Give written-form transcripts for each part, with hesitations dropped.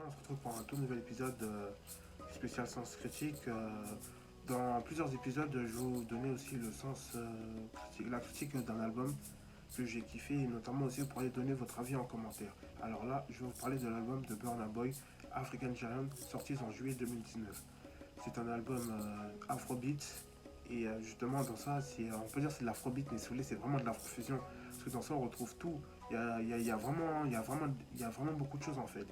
on se retrouve pour un tout nouvel épisode spécial Sens Critique. Dans plusieurs épisodes, je vais vous donner aussi le sens critique, la critique d'un album que j'ai kiffé et notamment aussi vous pourriez donner votre avis en commentaire. Alors là, je vais vous parler de l'album de Burna Boy, African Giant, sorti en juillet 2019. C'est un album afrobeat et justement dans ça, on peut dire que c'est de l'afrobeat, mais si vous voulez, c'est vraiment de l'afrofusion. Parce que dans ça, on retrouve tout. Il y a vraiment beaucoup de choses en fait.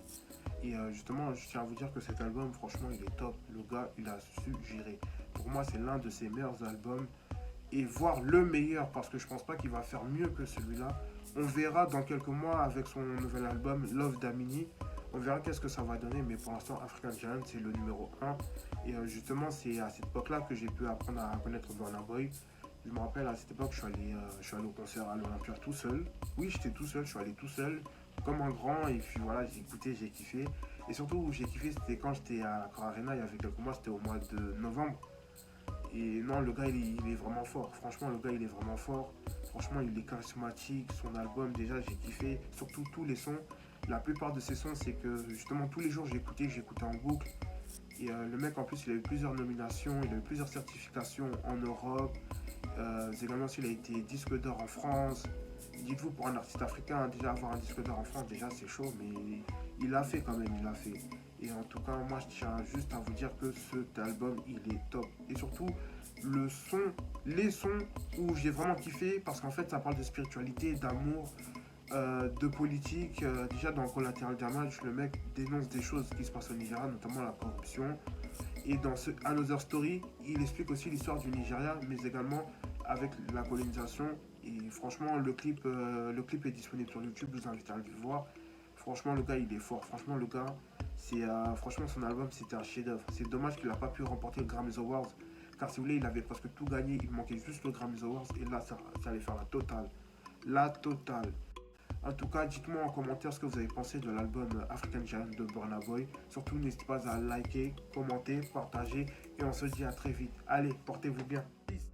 Et justement, je tiens à vous dire que cet album, franchement, il est top. Le gars, il a su gérer. Pour moi, c'est l'un de ses meilleurs albums. Et voire le meilleur, parce que je pense pas qu'il va faire mieux que celui-là. On verra dans quelques mois avec son nouvel album, Love Damini. On verra qu'est-ce que ça va donner. Mais pour l'instant, African Giant, c'est le numéro un. Et justement, c'est à cette époque-là que j'ai pu apprendre à connaître Burna Boy. Je me rappelle, à cette époque, je suis allé au concert à l'Olympia tout seul. Oui, j'étais tout seul, je suis allé tout seul, comme un grand, et puis voilà, j'ai écouté, j'ai kiffé. Et surtout, j'ai kiffé, c'était quand j'étais à l'Accra Arena, il y avait quelques mois, c'était au mois de novembre. Et non, le gars, il est vraiment fort. Franchement, le gars, il est vraiment fort. Franchement, il est charismatique. Son album, déjà, j'ai kiffé. Surtout tous les sons. La plupart de ses sons, c'est que justement, tous les jours, j'écoutais en boucle. Et le mec, en plus, il a eu plusieurs nominations, il a eu plusieurs certifications en Europe. Également, il a été disque d'or en France. Dites-vous, pour un artiste africain, déjà avoir un disque d'or en France, déjà c'est chaud, mais il l'a fait quand même, il l'a fait. Et en tout cas, moi je tiens juste à vous dire que cet album, il est top. Et surtout, le son, les sons où j'ai vraiment kiffé, parce qu'en fait, ça parle de spiritualité, d'amour, de politique. Déjà dans Collateral Damage, le mec dénonce des choses qui se passent au Nigeria, notamment la corruption. Et dans ce Another Story, il explique aussi l'histoire du Nigeria, mais également avec la colonisation. Et franchement, le clip est disponible sur YouTube, je vous invite à le voir. Franchement, le gars, il est fort. Franchement, le gars, franchement, son album, c'était un chef-d'œuvre. C'est dommage qu'il n'a pas pu remporter le Grammy Awards, car si vous voulez, il avait presque tout gagné. Il manquait juste le Grammy Awards, et là, ça allait faire la totale. La totale. En tout cas, dites-moi en commentaire ce que vous avez pensé de l'album African Giant de Burna Boy. Surtout, n'hésitez pas à liker, commenter, partager. Et on se dit à très vite. Allez, portez-vous bien. Peace.